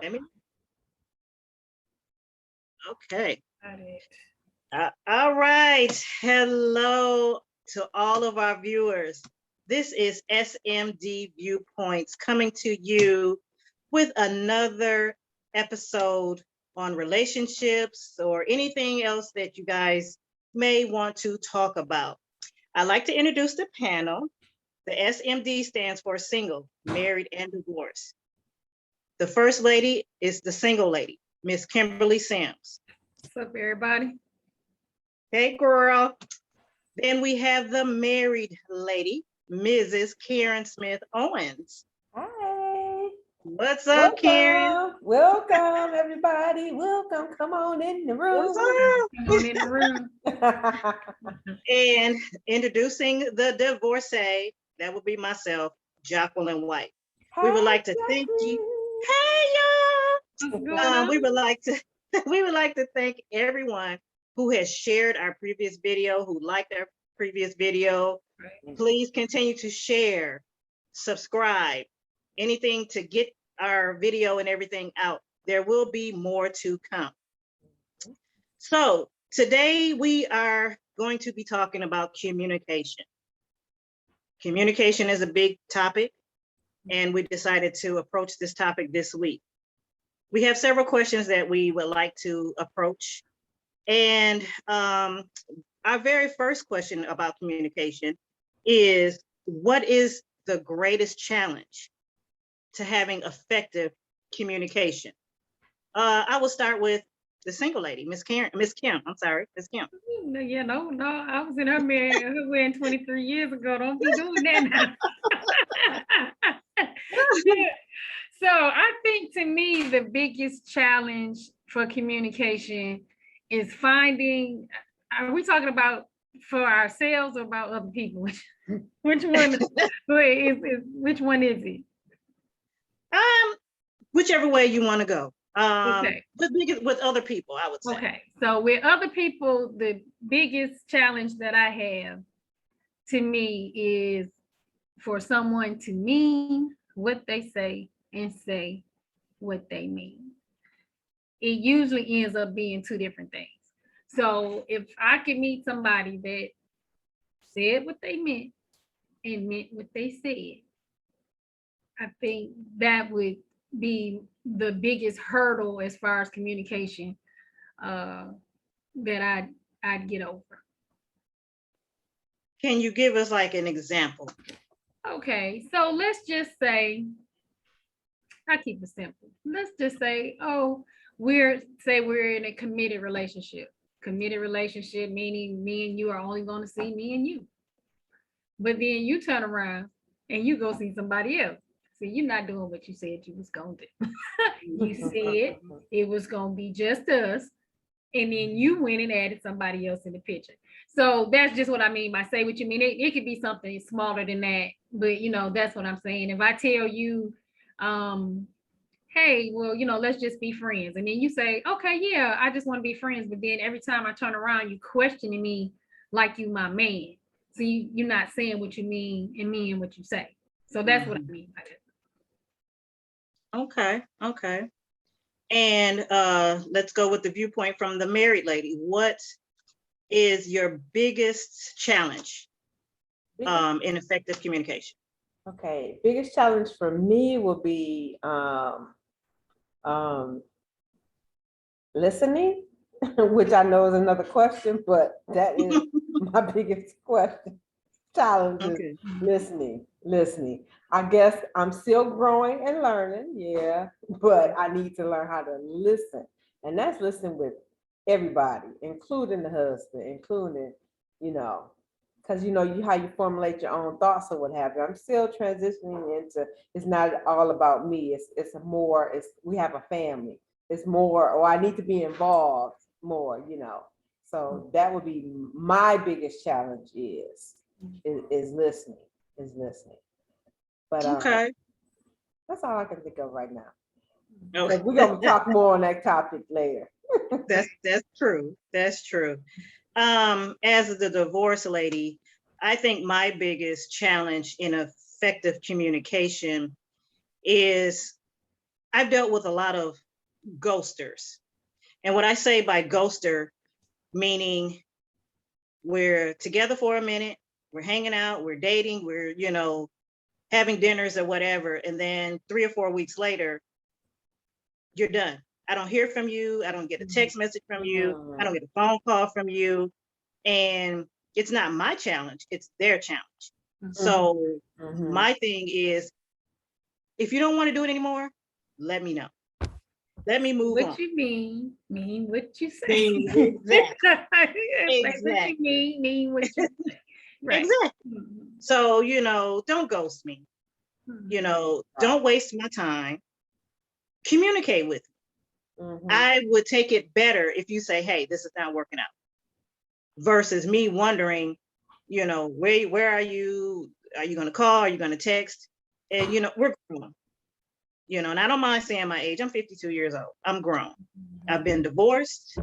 Let me. Okay. Got it. All right. Hello to all of our viewers. This is SMD Viewpoints coming to you with another episode on relationships or anything else that you guys may want to talk about. I'd like to introduce the panel. The SMD stands for single, married, and divorced. The first lady is the single lady, Miss Kimberly Sims. What's up, everybody? Hey, girl. Then we have the married lady, Mrs. Karen Smith Owens. Hi. What's up, Karen? Welcome, everybody. Welcome. Come on in the room. What's up? Come on in the room. And introducing the divorcee, that would be myself, Jacqueline White. We would like to thank you. Hey, y'all. What's going on? We would like to thank everyone who has shared our previous video, who liked our previous video. Right. Please continue to share, subscribe, anything to get our video and everything out. There will be more to come. So today we are going to be talking about communication. Communication is a big topic, and we decided to approach this topic this week. We have several questions that we would like to approach. And our very first question about communication is, what is the greatest challenge to having effective communication? I will start with the single lady, Miss Kim. Miss Kim. Yeah, no, I was in her wedding 23 years ago. Don't be doing that now. So I think, to me, the biggest challenge for communication is finding, are we talking about for ourselves or about other people? Which one is it? Whichever way you want to go. Okay. With other people, I would say. Okay, so with other people, the biggest challenge that I have, to me, is for someone to mean what they say and say what they mean. It usually ends up being two different things. So if I could meet somebody that said what they meant and meant what they said, I think that would be the biggest hurdle as far as communication that I'd get over. Can you give us like an example? Okay, so let's just say, I keep it simple. Let's just say, we're in a committed relationship. Committed relationship meaning me and you are only going to see me and you. But then you turn around and you go see somebody else. See, you're not doing what you said you was going to do. You said it was going to be just us. And then you went and added somebody else in the picture. So that's just what I mean by say what you mean. It could be something smaller than that. But, that's what I'm saying. If I tell you, hey, well, let's just be friends. And then you say, okay, yeah, I just want to be friends. But then every time I turn around, you questioning me like you my man. So you're not saying what you mean and meaning what you say. So that's what I mean by that. Okay. And let's go with the viewpoint from the married lady. What is your biggest challenge in effective communication? Okay, biggest challenge for me will be listening, which I know is another question, but that is my biggest challenge is listening. I guess I'm still growing and learning, yeah, but I need to learn how to listen. And that's listening with everybody, including the husband, including, because how you formulate your own thoughts or what have you. I'm still transitioning into, it's not all about me. We have a family. It's more, or I need to be involved more, So that would be my biggest challenge is listening. But okay. That's all I can think of right now. Okay. We're gonna talk more on that topic later. That's true. As the divorce lady, I think my biggest challenge in effective communication is I've dealt with a lot of ghosters. And what I say by ghoster, meaning we're together for a minute, we're hanging out, we're dating, we're, having dinners or whatever. And then 3 or 4 weeks later, you're done. I don't hear from you. I don't get a text message from you. I don't get a phone call from you. And it's not my challenge, it's their challenge. So my thing is, if you don't want to do it anymore, let me know. Let me move on. What you mean what you say. Exactly. What you mean what you say. Right. Exactly. So, don't ghost me. Don't waste my time. Communicate with me. I would take it better if you say, hey, this is not working out, versus me wondering, where are you? Are you going to call? Are you going to text? And, we're grown. And I don't mind saying my age. I'm 52 years old. I'm grown. I've been divorced.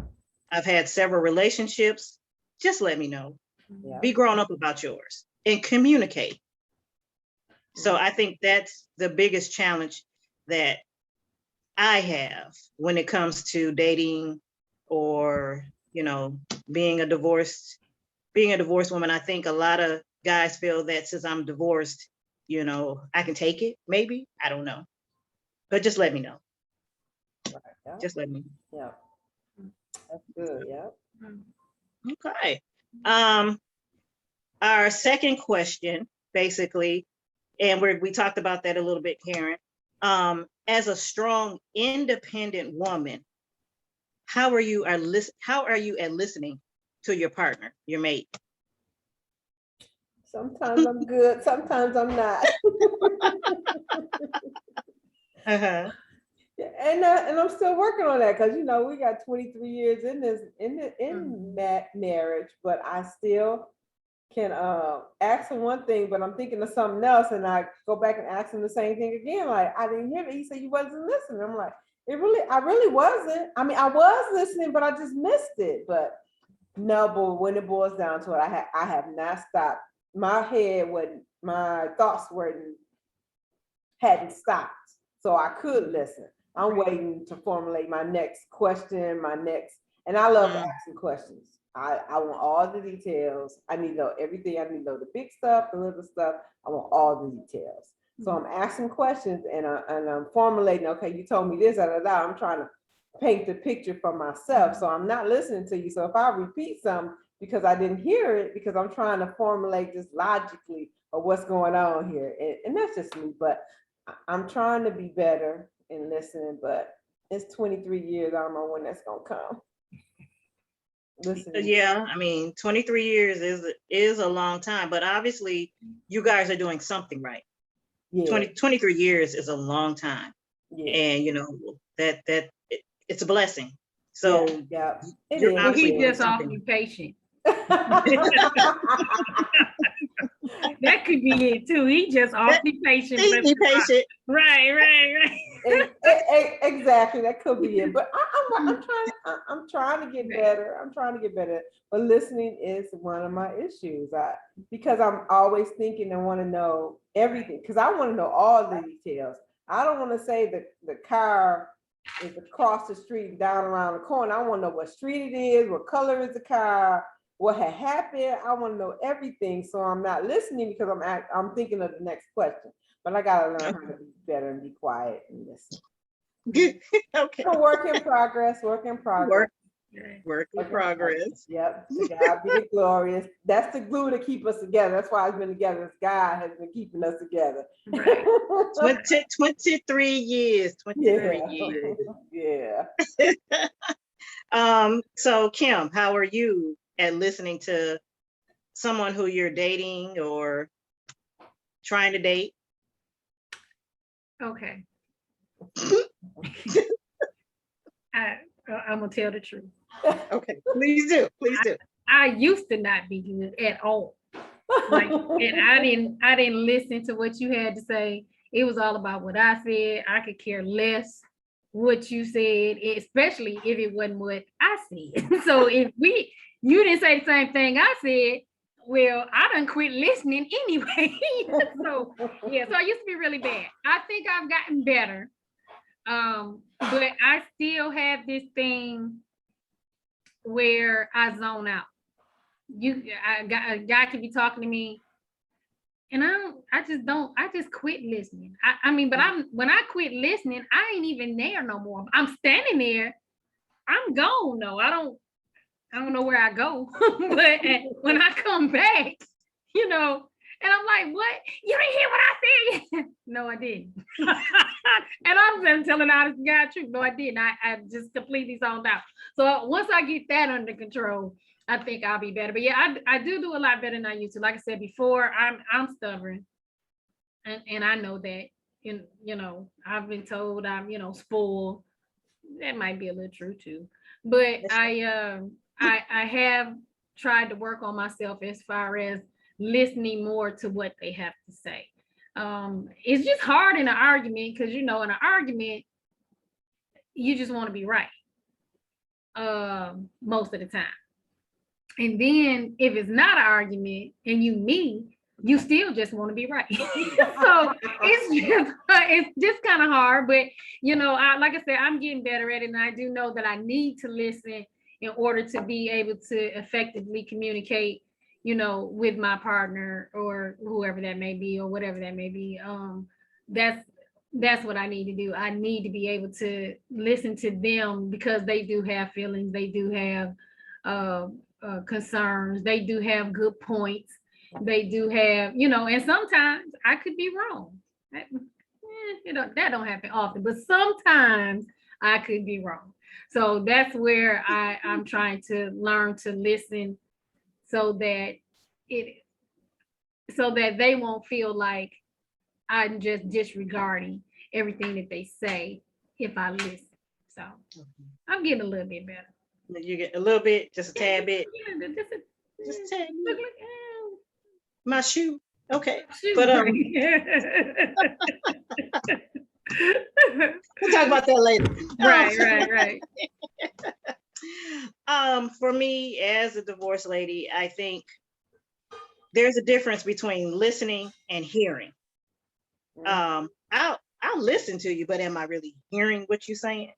I've had several relationships. Just let me know. Yeah. Be grown up about yours and communicate. So I think that's the biggest challenge that I have when it comes to dating or, being a divorced woman. I think a lot of guys feel that since I'm divorced, I can take it, maybe. I don't know. But just let me know. Right, yeah. Just let me know. Yeah. That's good. Yeah. Okay. Our second question, basically, and we talked about that a little bit, Karen. As a strong, independent woman, how are you at listening to your partner, your mate? Sometimes I'm good, sometimes I'm not. Uh-huh. And I'm still working on that because we got 23 years in marriage, but I still can ask him one thing, but I'm thinking of something else, and I go back and ask him the same thing again. Like, I didn't hear it. He said you wasn't listening. I'm like, I really wasn't. I mean, I was listening, but I just missed it. But no, but when it boils down to it, I have not stopped. My thoughts hadn't stopped, so I could listen. I'm waiting to formulate my next question, and I love asking questions. I want all the details. I need to know everything. I need to know the big stuff, the little stuff. I want all the details. So I'm asking questions and I'm formulating, okay, you told me this, I'm trying to paint the picture for myself. So I'm not listening to you. So if I repeat something because I didn't hear it, because I'm trying to formulate this logically of what's going on here. And that's just me, but I'm trying to be better in listening, but it's 23 years. I don't know when that's gonna come. Listening. Yeah, I mean, 23 years is a long time, but obviously you guys are doing something right. Yeah. 23 years is a long time. Yeah. And it's a blessing. So yeah. He just awfully patient. That could be it too. He just awfully patient. Be patient. Right. Exactly, that could be it. But I'm trying to get better. I'm trying to get better. But listening is one of my issues. Because I'm always thinking and want to know everything. Because I want to know all the details. I don't want to say that the car is across the street, down around the corner. I want to know what street it is, what color is the car, what had happened. I want to know everything, so I'm not listening because I'm thinking of the next question. But I gotta learn how to be better and be quiet and listen. Okay. So work in progress. Work in progress. Yep. To God be the glory. That's the glue to keep us together. That's why I've been together. This God has been keeping us together. Right. 23 years. 23 years. Yeah. So Kim, how are you at listening to someone who you're dating or trying to date? Okay. I'm gonna tell the truth. Okay, please do. I used to not be good at all. And I didn't listen to what you had to say. It was all about what I said. I could care less what you said, especially if it wasn't what I said. So if you didn't say the same thing I said, well, I done quit listening anyway. So I used to be really bad. I think I've gotten better, But I still have this thing where I zone out. A guy could be talking to me, and I just quit listening. I mean, but when I quit listening, I ain't even there no more. I'm standing there. I'm gone. No, I don't know where I go. But when I come back, you know, and I'm like, what? You didn't hear what I said? No, I didn't. And I'm just telling honest to God truth. No, I didn't. I just completely zoned out. So once I get that under control, I think I'll be better. But yeah, I do a lot better than I used to. Like I said before, I'm stubborn. And I know that, you know, I've been told I'm, spoiled. That might be a little true too. But I have tried to work on myself as far as listening more to what they have to say. It's just hard in an argument because, in an argument, you just want to be right most of the time. And then if it's not an argument and you still just want to be right. So it's just kind of hard, but like I said, I'm getting better at it, and I do know that I need to listen in order to be able to effectively communicate, with my partner or whoever that may be or whatever that may be. That's what I need to do. I need to be able to listen to them because they do have feelings, they do have concerns, they do have good points, they do have, and sometimes I could be wrong. That don't happen often, but sometimes I could be wrong. So that's where I'm trying to learn to listen so that they won't feel like I'm just disregarding everything that they say if I listen. So I'm getting a little bit better. You get a little bit, just a tad bit. Yeah, just a tad bit. My shoe. Okay. Shoe. But we'll talk about that later. Right. For me, as a divorced lady, I think there's a difference between listening and hearing. I'll listen to you, but am I really hearing what you're saying?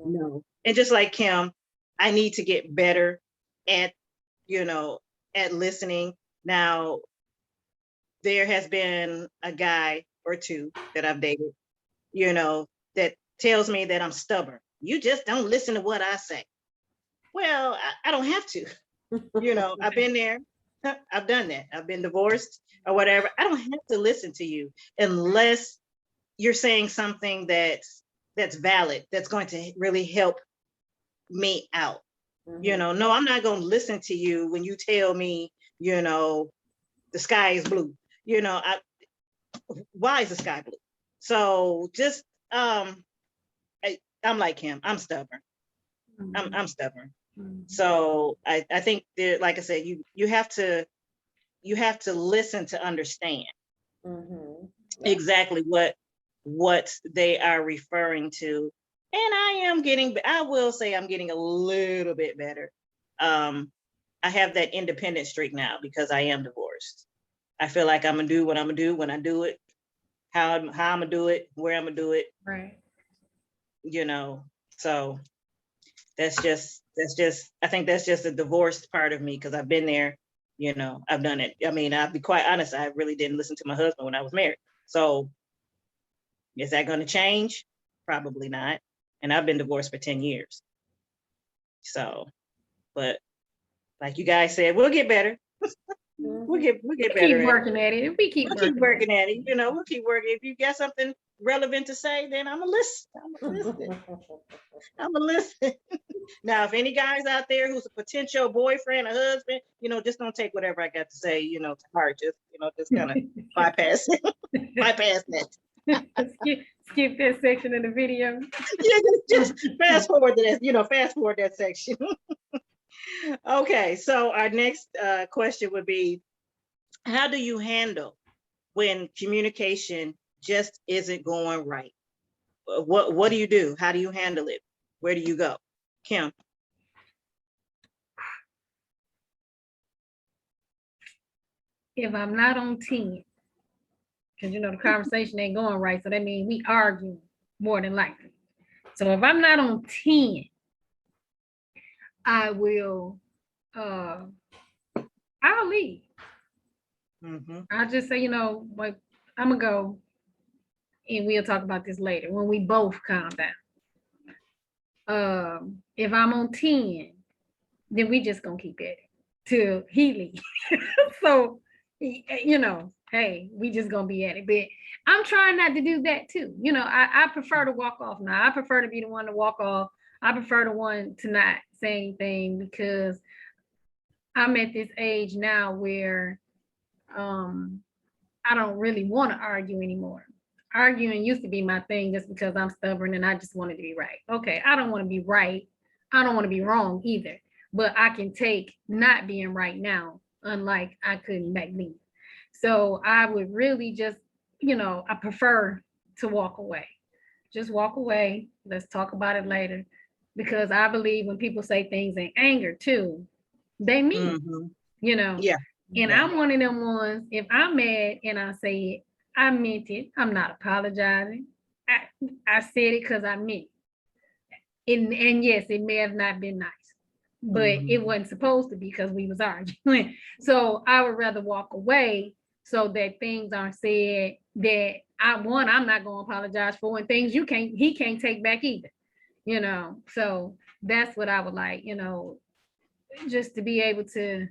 No. And just like Kim, I need to get better at listening. Now, there has been a guy or two that I've dated, that tells me that I'm stubborn. You just don't listen to what I say. Well, I don't have to. I've been there. I've done that. I've been divorced or whatever. I don't have to listen to you unless you're saying something that's valid, that's going to really help me out. Mm-hmm. No, I'm not going to listen to you when you tell me, the sky is blue. Why is the sky blue? So just I'm like him. I'm stubborn. Mm-hmm. I'm stubborn. Mm-hmm. So I think that, like I said, you have to listen to understand exactly what they are referring to. And I will say I'm getting a little bit better. I have that independent streak now because I am divorced. I feel like I'm gonna do what I'm gonna do when I do it, how I'm gonna do it, where I'm gonna do it. Right. So that's just I think that's just a divorced part of me because I've been there, I've done it. I mean, I'll be quite honest, I really didn't listen to my husband when I was married. So is that going to change? Probably not. And I've been divorced for 10 years. So, but like you guys said, we'll get better. We'll get better. Keep working at it. We keep working at it. We'll keep working. If you got something relevant to say, then I'm gonna listen. I'm gonna listen. Now, if any guys out there who's a potential boyfriend or husband, just don't take whatever I got to say, to heart. Just kind of bypass that. Skip that section of the video. Yeah, just fast forward to that. Fast forward that section. Okay, so our next question would be, how do you handle when communication just isn't going right? What do you do? How do you handle it? Where do you go? Kim? If I'm not on 10, because the conversation ain't going right, so that means we arguing. more than likely. So if I'm not on 10, I will, I'll leave. I'll just say, like, I'm gonna go, and we'll talk about this later when we both calm down. If I'm on 10, then we just gonna keep at it till he leaves. So, hey, we just gonna be at it. But I'm trying not to do that too. I prefer to walk off now. I prefer to be the one to walk off. I prefer the one to not say anything, because I'm at this age now where I don't really want to argue anymore. Arguing used to be my thing just because I'm stubborn and I just wanted to be right. Okay, I don't want to be right. I don't want to be wrong either. But I can take not being right now, unlike I couldn't back then. So I would really just, I prefer to walk away. Just walk away. Let's talk about it later. Because I believe when people say things in anger too, they mean, Yeah. And I'm one of them ones, if I'm mad and I say it, I meant it. I'm not apologizing. I said it because I meant it. And yes, it may have not been nice, but it wasn't supposed to be because we was arguing. So I would rather walk away so that things aren't said that I'm not going to apologize for, and things he can't take back either, So that's what I would like, just to be able to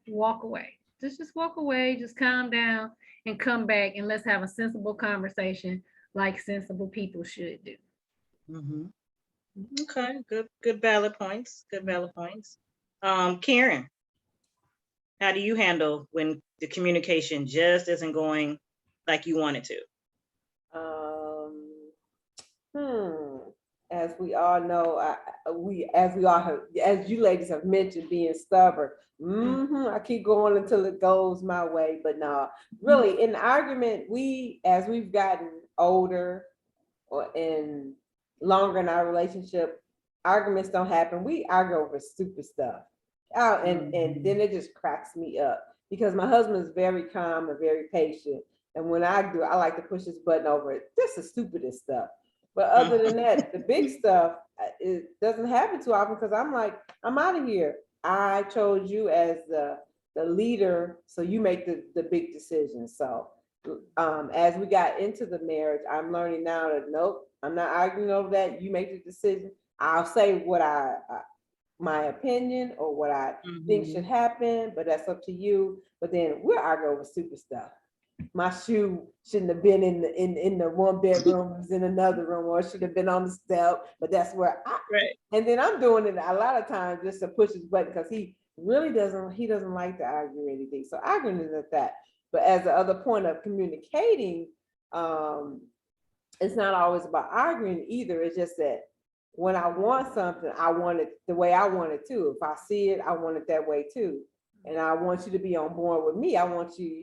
walk away. Just walk away, just calm down and come back, and let's have a sensible conversation like sensible people should do. Okay, good valid points. Karen, how do you handle when the communication just isn't going like you want it to? As we all know, as you ladies have mentioned, being stubborn. I keep going until it goes my way. But no, really, in the argument, as we've gotten older and longer in our relationship, arguments don't happen. We argue over stupid stuff. And then it just cracks me up, because my husband is very calm and very patient. And when I like to push this button over it. This is stupidest stuff. But other than that, the big stuff, it doesn't happen too often, because I'm like, I'm out of here. I chose you as the leader, so you make the big decisions. So as we got into the marriage, I'm learning now that nope, I'm not arguing over that. You make the decision. I'll say what my opinion or what I think should happen, but that's up to you. But then we'll argue over stupid stuff. My shoe shouldn't have been in the one bedroom, it was in another room, or it should have been on the step, but that's where and then I'm doing it a lot of times just to push his button, because he really doesn't like to argue or anything. So arguing is at that. But as the other point of communicating, it's not always about arguing either. It's just that when I want something, I want it the way I want it too. If I see it, I want it that way too. And I want you to be on board with me. I want you,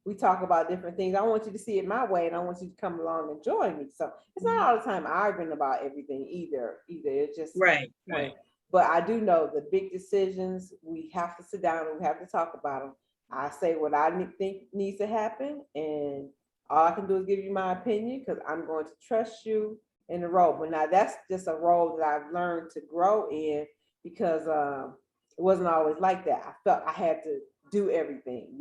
we talk about different things. I want you to see it my way, and I want you to come along and join me. So it's not all the time arguing about everything either. It's just right. But I do know the big decisions, we have to sit down and we have to talk about them. I say what I think needs to happen, and all I can do is give you my opinion, because I'm going to trust you in the role. But now that's just a role that I've learned to grow in, because it wasn't always like that. I felt I had to do everything,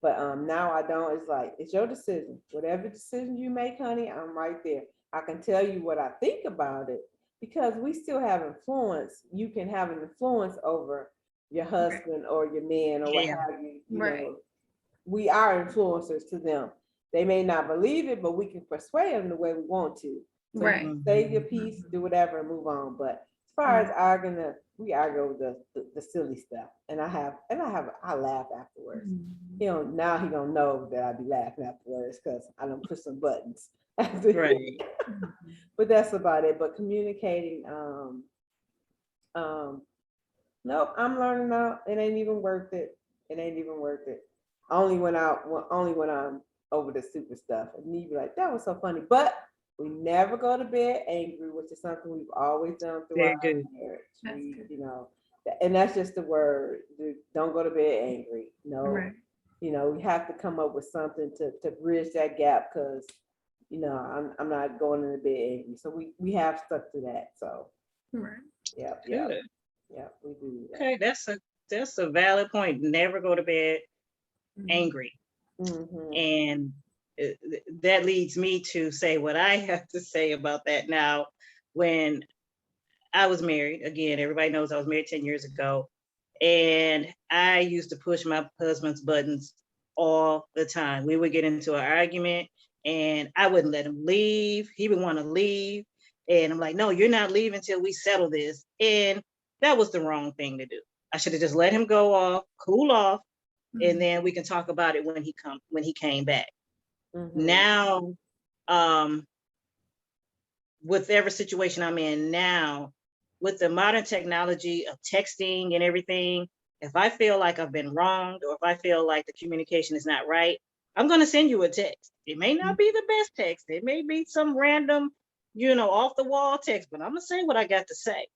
But now I don't. It's like, it's your decision. Whatever decision you make, honey, I'm right there. I can tell you what I think about it, because we still have influence. You can have an influence over your husband or your man or what have you. You know, we are influencers to them. They may not believe it, but we can persuade them the way we want to. So save your peace, do whatever, and move on. But as far as arguing, we argue over the silly stuff, and I laugh afterwards. Now he gonna know that I be laughing afterwards, because I don't push some buttons. Right. But that's about it. But communicating, nope, I'm learning now. It ain't even worth it. Only when I'm over the stupid stuff, and you be like, that was so funny. But we never go to bed angry, which is something we've always done throughout our marriage. And that's just the word. Don't go to bed angry. No, we have to come up with something to bridge that gap, because I'm not going into bed angry. So we have stuck to that. So Right. yeah, Good. we do that. Okay, that's a valid point. Never go to bed angry. Mhm. And that leads me to say what I have to say about that now. When I was married, again, everybody knows I was married 10 years ago, and I used to push my husband's buttons all the time. We would get into an argument and I wouldn't let him leave. He would want to leave. And I'm like, no, you're not leaving until we settle this. And that was the wrong thing to do. I should have just let him go off, cool off, and then we can talk about it when he came back. Mhm. Now, with every situation I'm in now, with the modern technology of texting and everything, if I feel like I've been wronged or if I feel like the communication is not right, I'm going to send you a text. It may not be the best text. It may be some random, off the wall text, but I'm going to say what I got to say,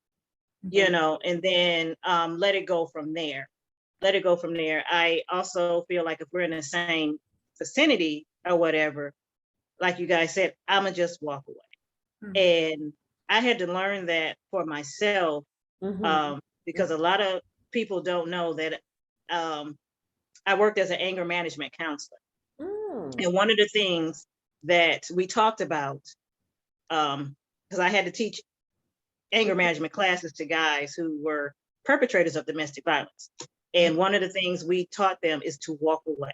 and then let it go from there. Let it go from there. I also feel like if we're in the same vicinity or whatever, like you guys said, I'm going to just walk away. And I had to learn that for myself, because a lot of people don't know that I worked as an anger management counselor. And one of the things that we talked about, because I had to teach anger management classes to guys who were perpetrators of domestic violence. And one of the things we taught them is to walk away,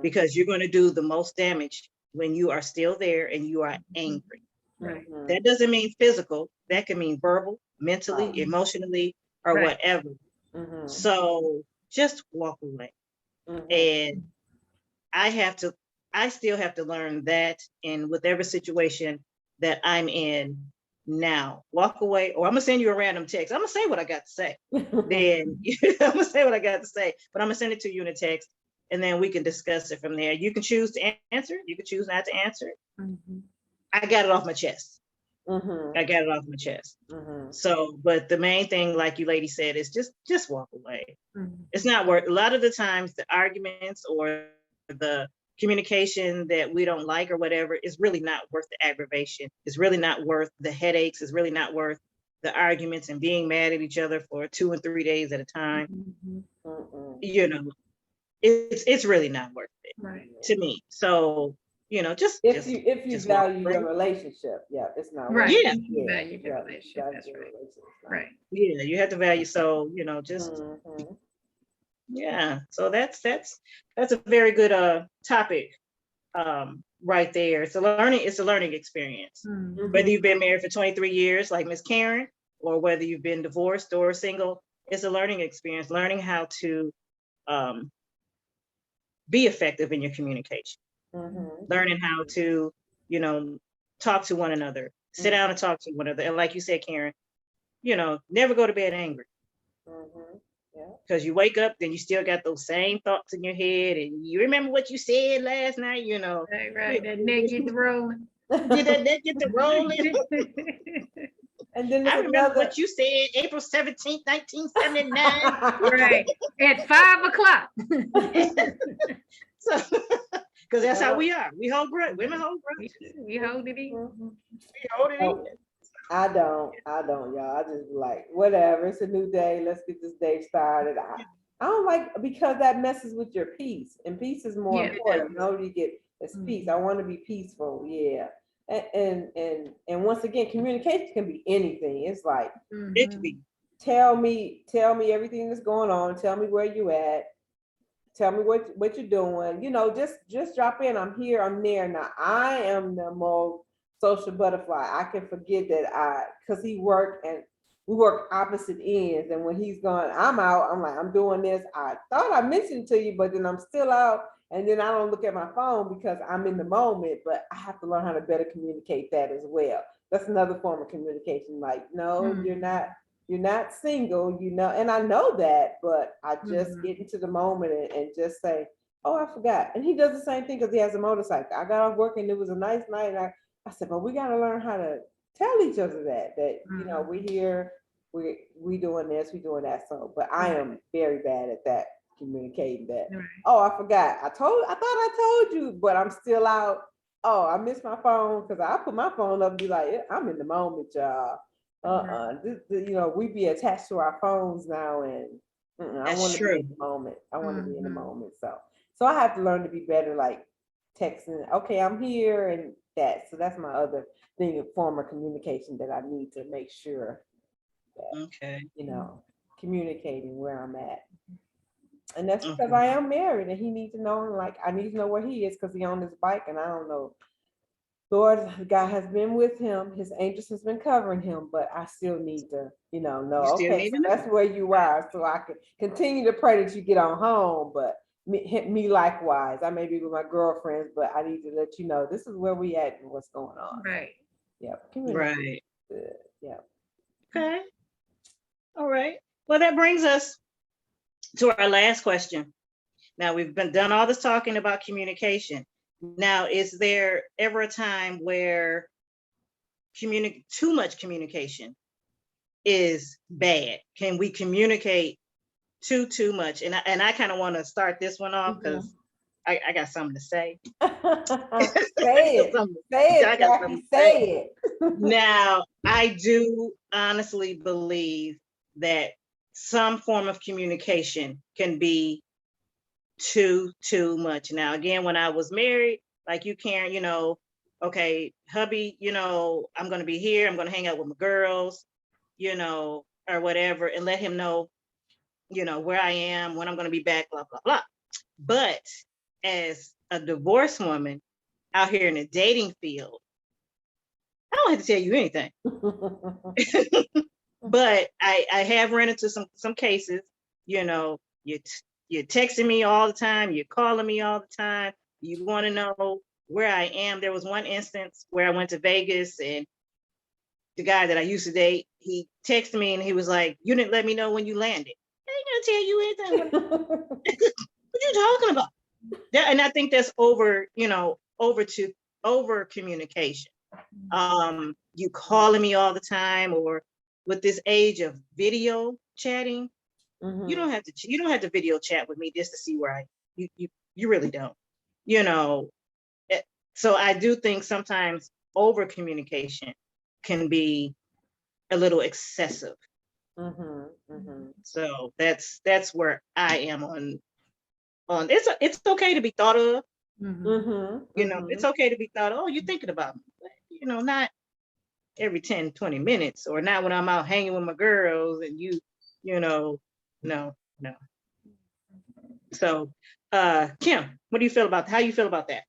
because you're going to do the most damage when you are still there and you are angry. Right. That doesn't mean physical. That can mean verbal, mentally, emotionally, or whatever. So just walk away. And I still have to learn that. And with every situation that I'm in now, walk away, or I'm gonna send you a random text. I'm gonna say what I got to say. Then I'm gonna say what I got to say, but I'm gonna send it to you in a text, and then we can discuss it from there. You can choose to answer. You can choose not to answer it. I got it off my chest. I got it off my chest. So, but the main thing, like you lady said, is just walk away. It's not worth, a lot of the times the arguments or the communication that we don't like or whatever is really not worth the aggravation. It's really not worth the headaches. It's really not worth the arguments and being mad at each other for 2 and 3 days at a time. It's really not worth it to me. So, just if you just value your relationship, it's not Right. Yeah. You value your relationship. That's right. Right. Yeah, you have to value. So, just yeah. So that's a very good topic right there. It's a learning experience. Whether you've been married for 23 years like Miss Karen, or whether you've been divorced or single, it's a learning experience, learning how to be effective in your communication. Learning how to, talk to one another, sit down and talk to one another. And like you said, Karen, never go to bed angry. Because you wake up, then you still got those same thoughts in your head, and you remember what you said last night, Right. That neck get to rolling. Did that neck get to rolling? And then I remember what you said, April 17th, 1979. Right. At 5 o'clock. So, because that's how we are. We hold grudge. Women hold grudge. We hold it in. We hold it in. I don't, y'all. I just like, whatever. It's a new day. Let's get this day started. I don't like, because that messes with your peace, and peace is more important. You get this peace. I want to be peaceful. Yeah. And once again, communication can be anything. It's like, It could be. Tell me everything that's going on. Tell me where you at. Tell me what you're doing. Just drop in. I'm here. I'm there. Now I am the most social butterfly. I can forget that because we work opposite ends. And when he's gone, I'm out. I'm like, I'm doing this. I thought I mentioned it to you, but then I'm still out. And then I don't look at my phone because I'm in the moment, but I have to learn how to better communicate that as well. That's another form of communication. Like, no, you're not single, and I know that, but I just get into the moment and just say, oh, I forgot. And he does the same thing because he has a motorcycle. I got off work and it was a nice night. And I said, but we got to learn how to tell each other that we're here, we doing this, we doing that. So, but I am very bad at that, communicating that. Oh, I forgot. I thought I told you, but I'm still out oh, I miss my phone, because I put my phone up and be like, "Yeah, I'm in the moment, y'all. We be attached to our phones now, and I That's want to be true. in the moment. I want to be in the Mhm. moment. So I have to learn to be better, like texting. Okay, I'm here, and that. So that's my other thing, form of communication that I need to make sure that, Okay. communicating where I'm at. And that's because I Okay. am married, and he needs to know, like, I need to know where he is, because he on his bike, and I don't know. Lord, God has been with him. His angels has been covering him, but I still need to, know, You still okay, need so to know. that's where you are. So I can continue to pray that you get on home, but me likewise. I may be with my girlfriends, but I need to let you know this is where we at and what's going on. Right. Yep. Communicate. Right. Good. Yep. Okay. All right. Well, that brings us to our last question. Now we've been done all this talking about communication. Now, is there ever a time where too much communication is bad? Can we communicate too much? And I kind of want to start this one off because I got something to say. Say it. Say I it, got something Jackie. to say. Say it. Now, I do honestly believe that some form of communication can be too much. Now, again, when I was married, like you, Karen, okay, hubby, I'm going to be here. I'm going to hang out with my girls, or whatever, and let him know, where I am, when I'm going to be back, blah, blah, blah. But as a divorced woman out here in the dating field, I don't have to tell you anything. But I have run into some cases, you're texting me all the time, you're calling me all the time, you want to know where I am. There was one instance where I went to Vegas, and the guy that I used to date, he texted me and he was like, "You didn't let me know when you landed." I ain't gonna tell you anything. What you talking about? Yeah, and I think that's over communication. You calling me all the time, or with this age of video chatting, you don't have to video chat with me just to see where you really don't. You know, so I do think sometimes over communication can be a little excessive. So that's where I am on it's okay to be thought of. It's okay to be thought, oh, you're thinking about me, but, not every 10, 20 minutes, or not when I'm out hanging with my girls and no. So, Kim, how you feel about that?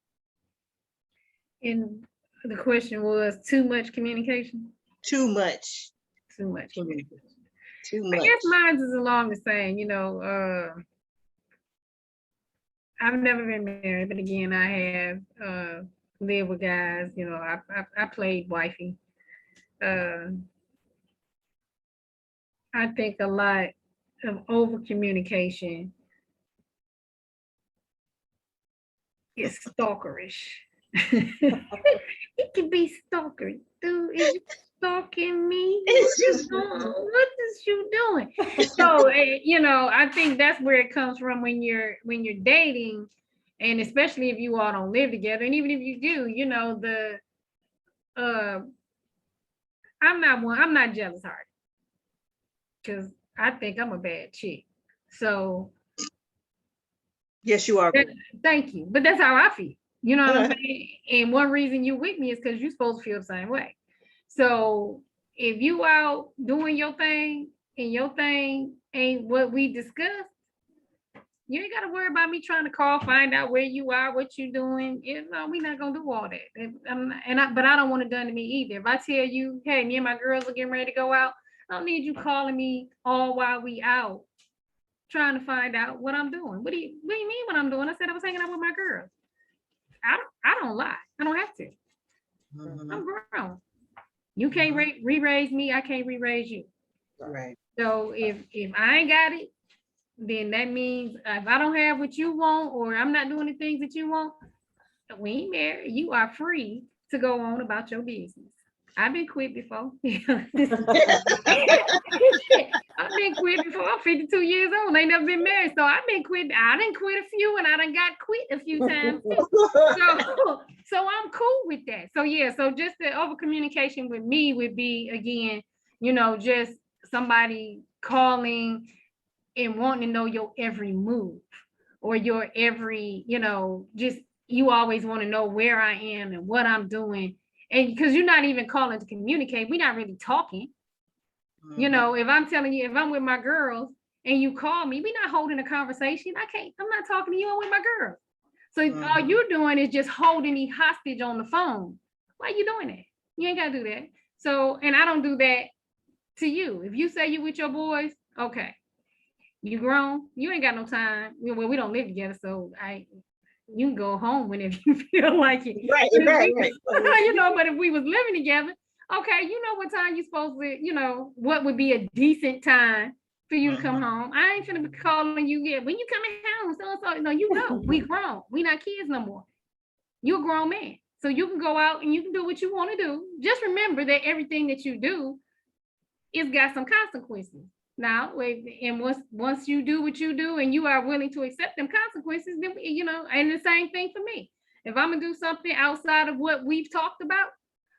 And the question was too much communication? Too much Too much communication. Too I much. guess mine is along the same, I've never been married, but again, I have lived with guys, I played wifey. I think a lot of over communication is stalkerish. It can be stalkerish. Dude, is you stalking me? What is you doing? So, I think that's where it comes from when you're dating, and especially if you all don't live together, and even if you do, I'm not jealous hearted, because I think I'm a bad chick. So yes, you are. thank you. But that's how I feel. You know what I'm saying? And one reason you're with me is because you're supposed to feel the same way. So if you out doing your thing and your thing ain't what we discussed, you ain't got to worry about me trying to call, find out where you are, what you doing. We're not gonna do all that. But I don't want it done to me either. If I tell you, hey, me and my girls are getting ready to go out, I don't need you calling me all while we out, trying to find out what I'm doing. What do you mean what I'm doing? I said I was hanging out with my girls. I don't lie. I don't have to. I'm grown. You can't re-raise me. I can't re-raise you. Right. So if I ain't got it, then that means if I don't have what you want, or I'm not doing the things that you want, we ain't married. You are free to go on about your business. I've been quit before. I've been quit before. I'm 52 years old. I ain't never been married. So I've been quit. I didn't quit a few, and I done got quit a few times too. So I'm cool with that. So yeah, so just the over communication with me would be, again, just somebody calling and wanting to know your every move or your every, just you always want to know where I am and what I'm doing. And because you're not even calling to communicate, we're not really talking. If I'm telling you, if I'm with my girls and you call me, we're not holding a conversation. I'm not talking to you, I'm with my girls. So all you're doing is just holding me hostage on the phone. Why are you doing that? You ain't gotta do that. So, and I don't do that to you. If you say you with your boys, okay. You grown, you ain't got no time. Well, we don't live together, so you can go home whenever you feel like it. Right. But if we was living together, okay, you know what time you supposed to, what would be a decent time for you to come home. I ain't finna be calling you yet. When you coming home, so no, we grown. We not kids no more. You're a grown man. So you can go out and you can do what you want to do. Just remember that everything that you do is got some consequences. Now, and once you do what you do and you are willing to accept them consequences, then and the same thing for me. If I'm gonna do something outside of what we've talked about,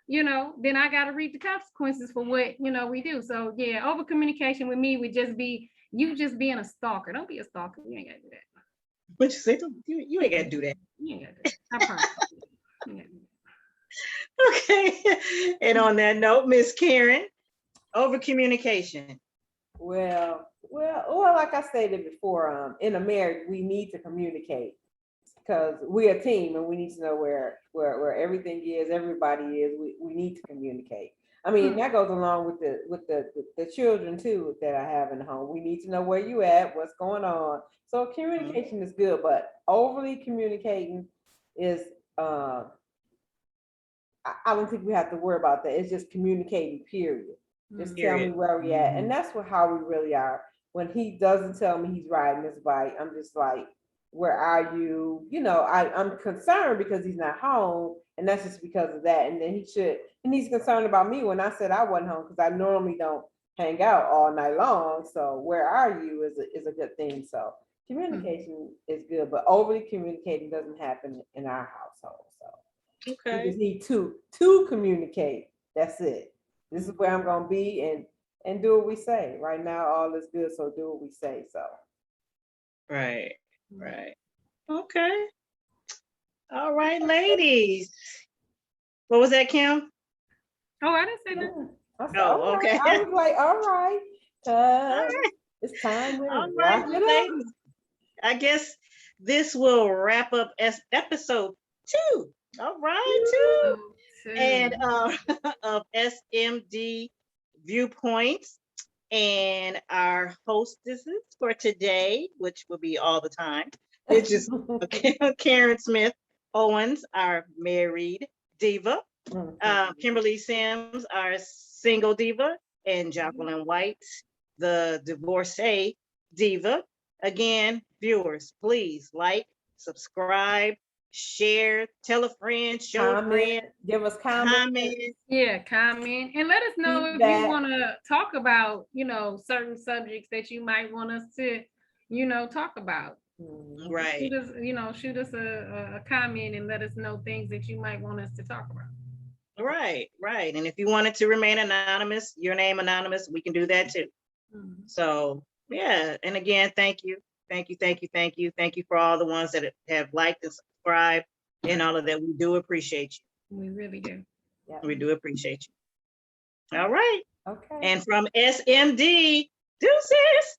then I got to reap the consequences for what, we do. So yeah, over communication with me would just be you just being a stalker. Don't be a stalker. You ain't got to do that. But you say, you ain't got to do that. You ain't got to do that. I promise. You ain't gotta do Okay. And on that note, Miss Karen, over communication. Well, like I stated before, in a marriage, we need to communicate because we're a team and we need to know where everything is, everybody is. We need to communicate. I mean, that goes along with the children too that I have in the home. We need to know where you at, what's going on. So communication is good, but overly communicating is I don't think we have to worry about that. It's just communicating, period. Just tell me where we at. And that's how we really are. When he doesn't tell me he's riding his bike, I'm just like, where are you? I'm concerned because he's not home. And that's just because of that. And then he's concerned about me when I said I wasn't home because I normally don't hang out all night long. So where are you is a good thing. So communication is good, but overly communicating doesn't happen in our household. So we just need to communicate. That's it. This is where I'm gonna be and do what we say. Right now, all is good, so do what we say. So. Right. Okay. All right, ladies. What was that, Kim? Oh, I didn't say that. Oh, okay. I was like, all right. It's time. All right, ladies. I guess this will wrap up episode 2. All right, 2. And of SMD Viewpoints, and our hostesses for today, which will be all the time, it's just Karen Smith Owens, our married diva, Kimberly Sims, our single diva, and Jacqueline White, the divorcee diva. Again, viewers, please like, subscribe, share, tell a friend, show a friend, give us comments. Yeah, comment, and let us know if you want to talk about, certain subjects that you might want us to, talk about. Right. Shoot us a comment and let us know things that you might want us to talk about. Right. And if you wanted to remain anonymous, your name anonymous, we can do that too. So yeah, and again, thank you for all the ones that have liked and subscribed and all of that. We do appreciate you. We really do. Yeah. We do appreciate you. All right. Okay. And from SMD, deuces.